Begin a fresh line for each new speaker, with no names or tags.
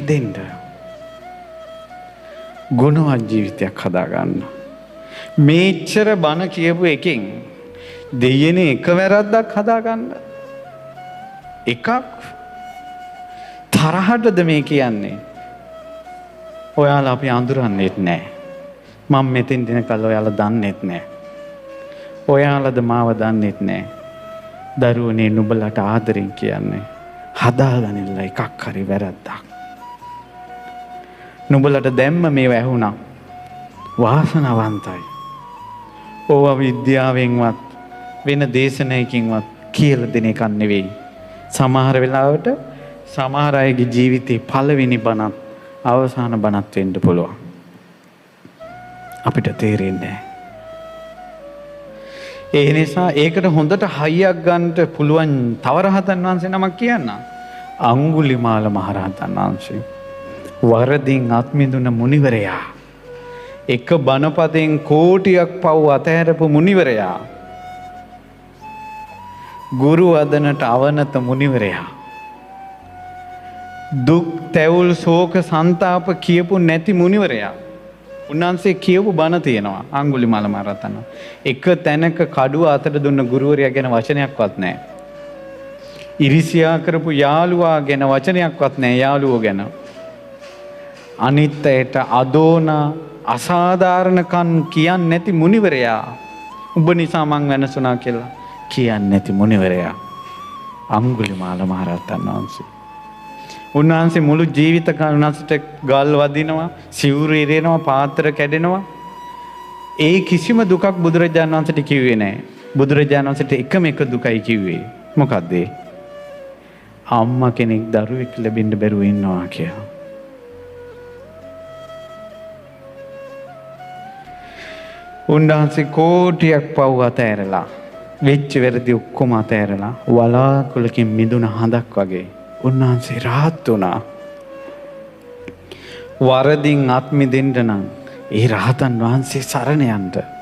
හැදෙන්න. ගුණවත් ජීවිතයක් හදාගන්න. මේච්චර බණ කියපු එකෙන් දෙයනේ එක වැරද්දක් හදාගන්න. එකක් තරහටද මේ කියන්නේ. ඔයාලා අපි අඳුරන්නේත් නැහැ. මම මෙතෙන් දිනකල් ඔයාලා දන්නේත් නැහැ. ඔයාලද මාව දන්නේත් නැහැ. දරුවනේ නුඹලට ආදරෙන් කියන්නේ හදාගන්නilla එකක් හරි වැරද්දක්. නුඹලට දැම්ම මේව ඇහුණා. වාසනාවන්තයි. ඕවා විද්‍යාවෙන්වත් වෙන දේශනයකින්වත් කියලා දෙන එකක් නෙවෙයි. සමහර වෙලාවට සමහර අයගේ ජීවිතේ පළවෙනි බණත් අවසාන බණත් වෙන්න පුළුවන්. අපිට තේරෙන්නේ නැහැ. ඒ නිසා ඒකට හොඳට හයියක් ගන්නට පුළුවන් තව රහතන් වහන්සේ නමක් කියන්න. අඟුලිමාල මහරහතන් වහන්සේ. වරදින් අත්මිදුන මුනිවරයා. එක බණපදයෙන් කෝටියක් පව් අතහැරපු මුනිවරයා. ගුරු වදනට අවනත මුනිවරයා. දුක් තැවුල් ශෝක සන්තාප කියපු නැති මුනිවරයා. උන්වහන්සේ කියපු බණ තියෙනවා අඟුලිමාල මහරහතන්. එක තැනක කඩුව අතට දුන්න ගුරුවරයා ගැන වචනයක්වත් නැහැ. ඉරිසියා කරපු යාළුවා ගැන වචනයක්වත් නැහැ යාළුවෝ ගැන. අනිත් අයට අදෝන අසාධාරණකම් කියන්නේ නැති මුනිවරයා. උඹ නිසා මං වෙනසුණා කියලා කියන්නේ නැති මුනිවරයා. අඟුලිමාල මහරහතන් වහන්සේ. උන්වහන්සේ මුළු ජීවිත කාලය උන්වහන්සේට ගල් වදිනවා, සිවුරු ඉරෙනවා, පාත්‍ර කැඩෙනවා. ඒ කිසිම දුකක් බුදුරජාණන් වහන්සේට කිව්වේ නැහැ. බුදුරජාණන් වහන්සේට එකම එක දුකයි කිව්වේ. මොකද්ද ඒ? අම්මා කෙනෙක් දරුවෙක් ලැබෙන්න බැරුව ඉන්නවා කියලා. උන්වහන්සේ කෝටියක් පව් අතෑරලා, වෙච්ච වැරදි ඔක්කොම අතෑරලා වලාකුළකින් මිදුණ හඳක් වගේ උන්වහන්සේ රහත් වුණා. වරදින් අත් මිදෙන්න නම් ඒ රහතන් වහන්සේ සරණ යන්න.